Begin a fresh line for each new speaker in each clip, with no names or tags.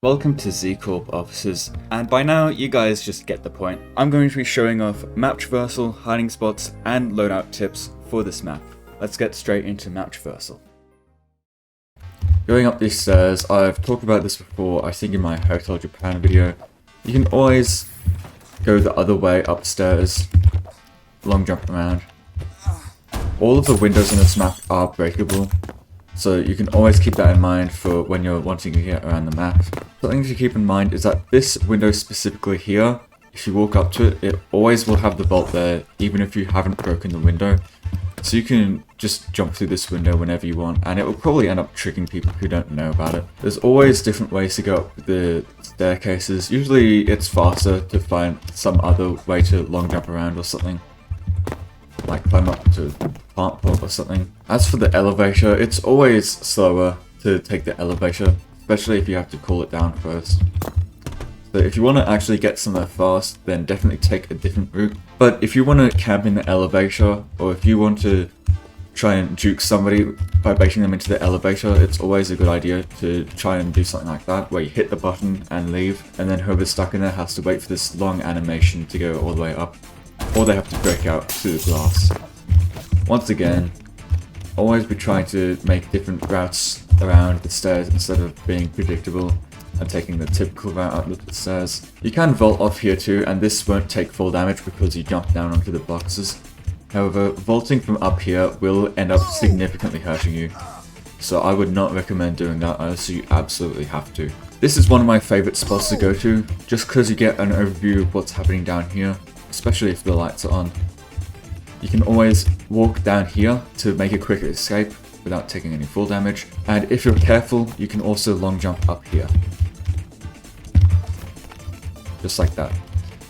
Welcome to Zac Corp offices, and by now you guys just get the point. I'm going to be showing off map traversal, hiding spots, and loadout tips for this map. Let's get straight into map traversal. Going up these stairs, I've talked about this before, I think in my Hotel Japan video. You can always go the other way upstairs, long jump around. All of the windows on this map are breakable, so you can always keep that in mind for when you're wanting to get around the map. Something to keep in mind is that this window specifically here, if you walk up to it, it always will have the vault there, even if you haven't broken the window. So you can just jump through this window whenever you want, and it will probably end up tricking people who don't know about it. There's always different ways to go up the staircases. Usually it's faster to find some other way to long jump around or something. Like climb up to plant pot or something. As for the elevator, it's always slower to take the elevator, especially if you have to cool it down first. So if you want to actually get somewhere fast, then definitely take a different route. But if you want to camp in the elevator, or if you want to try and juke somebody by baiting them into the elevator, it's always a good idea to try and do something like that, where you hit the button and leave, and then whoever's stuck in there has to wait for this long animation to go all the way up. Or they have to break out through the glass. Once again, always be trying to make different routes around the stairs instead of being predictable and taking the typical route up the stairs. You can vault off here too, and this won't take full damage because you jump down onto the boxes. However, vaulting from up here will end up significantly hurting you, so I would not recommend doing that unless you absolutely have to. This is one of my favourite spots to go to, just because you get an overview of what's happening down here, especially if the lights are on. You can always walk down here to make a quick escape without taking any full damage, and if you're careful, you can also long jump up here. Just like that.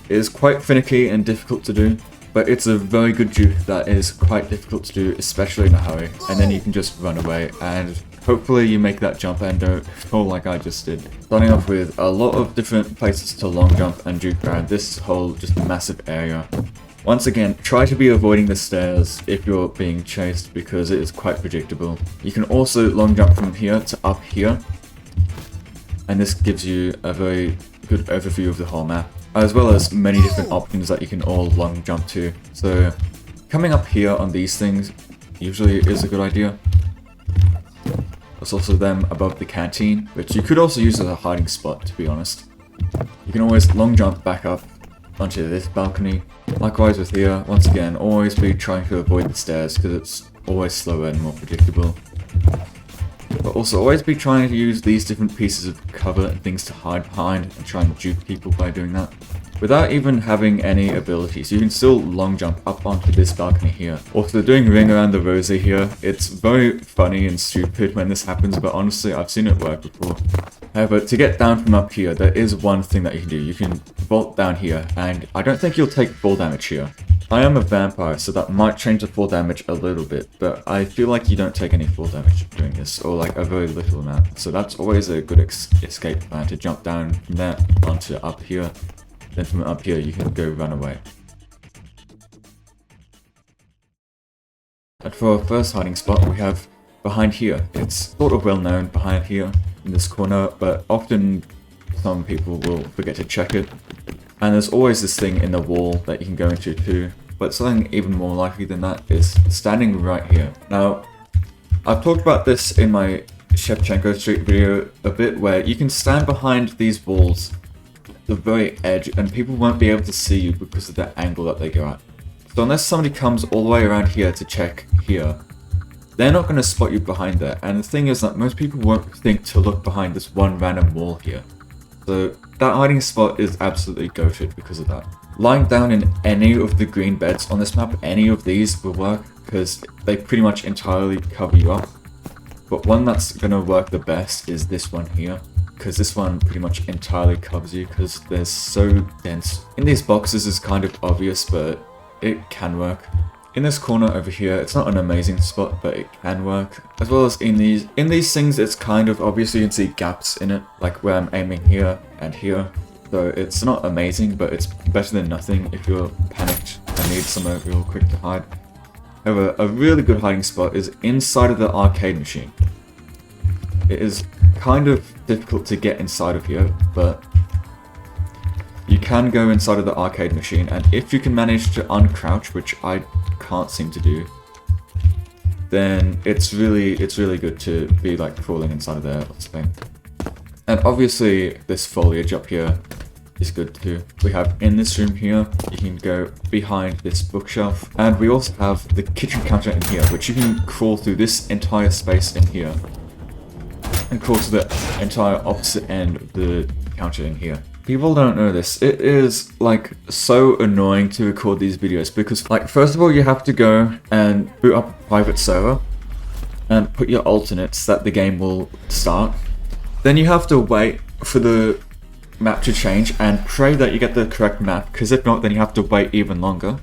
It is quite finicky and difficult to do, but it's a very good juke that is quite difficult to do, especially in a hurry, and then you can just run away, and hopefully you make that jump and don't fall like I just did. Starting off with a lot of different places to long jump and juke around this whole just massive area. Once again, try to be avoiding the stairs if you're being chased because it is quite predictable. You can also long jump from here to up here, and this gives you a very good overview of the whole map, as well as many different options that you can all long jump to. So coming up here on these things usually is a good idea. There's also them above the canteen, which you could also use as a hiding spot, to be honest. You can always long jump back up onto this balcony. Likewise with here, once again, always be trying to avoid the stairs because it's always slower and more predictable. But also always be trying to use these different pieces of cover and things to hide behind and try and juke people by doing that, without even having any abilities. You can still long jump up onto this balcony here. Also, doing ring around the rosy here, it's very funny and stupid when this happens, but honestly I've seen it work before. However, to get down from up here, there is one thing that you can do. You can vault down here, and I don't think you'll take full damage here. I am a vampire, so that might change the full damage a little bit, but I feel like you don't take any full damage doing this, or like a very little amount. So that's always a good escape plan, to jump down from there onto up here. Then from up here you can go run away. And for our first hiding spot we have behind here. It's sort of well known behind here in this corner, but often some people will forget to check it. And there's always this thing in the wall that you can go into too, but something even more likely than that is standing right here. Now, I've talked about this in my Shevchenko Street video a bit, where you can stand behind these walls the very edge and people won't be able to see you because of the angle that they go at. So unless somebody comes all the way around here to check here, they're not going to spot you behind there. And the thing is that most people won't think to look behind this one random wall here. So that hiding spot is absolutely goated because of that. Lying down in any of the green beds on this map, any of these will work because they pretty much entirely cover you up. But one that's going to work the best is this one here, because this one pretty much entirely covers you because they're so dense. In these boxes is kind of obvious, but it can work. In this corner over here, it's not an amazing spot, but it can work. As well as in these things, it's kind of obvious. You can see gaps in it, like where I'm aiming here and here. So it's not amazing, but it's better than nothing if you're panicked and need somewhere real quick to hide. However, a really good hiding spot is inside of the arcade machine. It is kind of difficult to get inside of here, but you can go inside of the arcade machine, and if you can manage to uncrouch, which I can't seem to do, then it's really good to be like crawling inside of there or something. And obviously this foliage up here is good too. We have in this room here, you can go behind this bookshelf, and we also have the kitchen counter in here, which you can crawl through this entire space in here and crawl to the entire opposite end of the counter in here. People don't know this. It is like so annoying to record these videos because, like, first of all, you have to go and boot up a private server and put your alternates that the game will start. Then you have to wait for the map to change and pray that you get the correct map, because if not, then you have to wait even longer.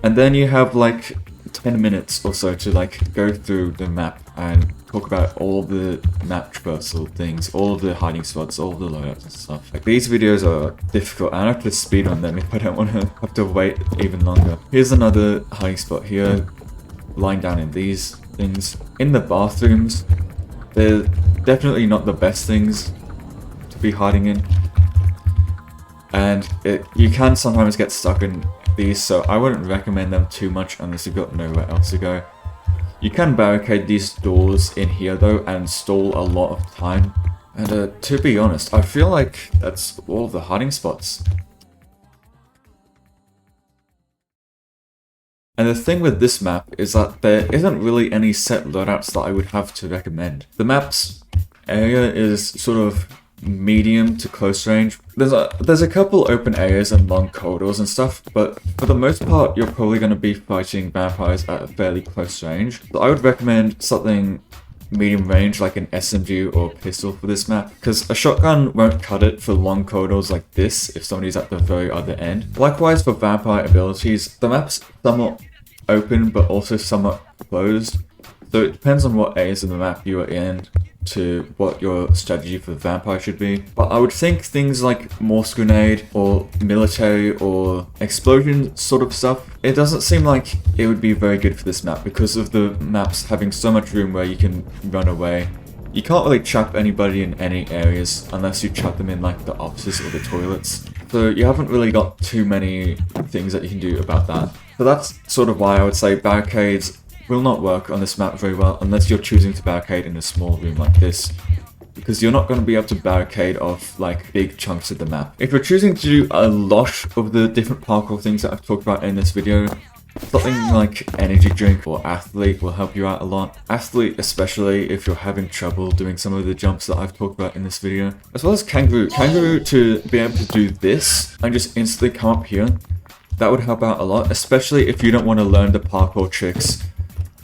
And then you have like 10 minutes or so to like go through the map and talk about all the map traversal things, all of the hiding spots, all of the loadouts and stuff. Like, these videos are difficult, and I have to speed on them if I don't want to have to wait even longer. Here's another hiding spot here, lying down in these things. In the bathrooms, they're definitely not the best things to be hiding in, and you can sometimes get stuck in these, so I wouldn't recommend them too much unless you've got nowhere else to go. You can barricade these doors in here though and stall a lot of time. And to be honest, I feel like that's all the hiding spots. And the thing with this map is that there isn't really any set loadouts that I would have to recommend. The map's area is sort of medium to close range. There's a couple open areas and long corridors and stuff, but for the most part you're probably going to be fighting vampires at a fairly close range. So I would recommend something medium range like an SMG or pistol for this map, because a shotgun won't cut it for long corridors like this if somebody's at the very other end. Likewise for vampire abilities, the map's somewhat open but also somewhat closed, so it depends on what areas of the map you are in to what your strategy for vampire should be. But I would think things like Morse grenade or military or explosion sort of stuff, it doesn't seem like it would be very good for this map because of the maps having so much room where you can run away. You can't really trap anybody in any areas unless you trap them in like the offices or the toilets. So you haven't really got too many things that you can do about that. So that's sort of why I would say barricades will not work on this map very well unless you're choosing to barricade in a small room like this, because you're not going to be able to barricade off like big chunks of the map. If you're choosing to do a lot of the different parkour things that I've talked about in this video, something like energy drink or athlete will help you out a lot. Athlete especially if you're having trouble doing some of the jumps that I've talked about in this video. As well as kangaroo. Kangaroo, to be able to do this and just instantly come up here, that would help out a lot, especially if you don't want to learn the parkour tricks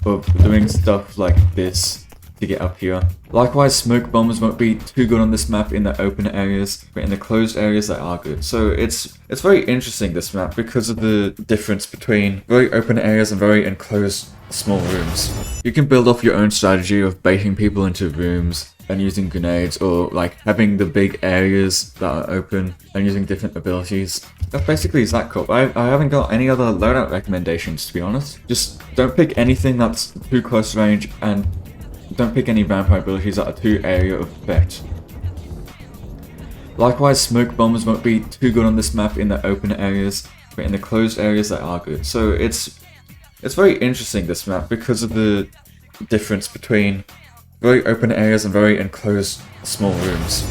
of doing stuff like this to get up here. Likewise, smoke bombs won't be too good on this map in the open areas, but in the closed areas they are good. So it's very interesting, this map, because of the difference between very open areas and very enclosed small rooms. You can build off your own strategy of baiting people into rooms and using grenades, or like having the big areas that are open and using different abilities. That's basically Zac Corp. I haven't got any other loadout recommendations, to be honest. Just don't pick anything that's too close range, and don't pick any vampire abilities that are too area of effect. Likewise, smoke bombs won't be too good on this map in the open areas, but in the closed areas they are good. So it's very interesting, this map, because of the difference between very open areas and very enclosed small rooms.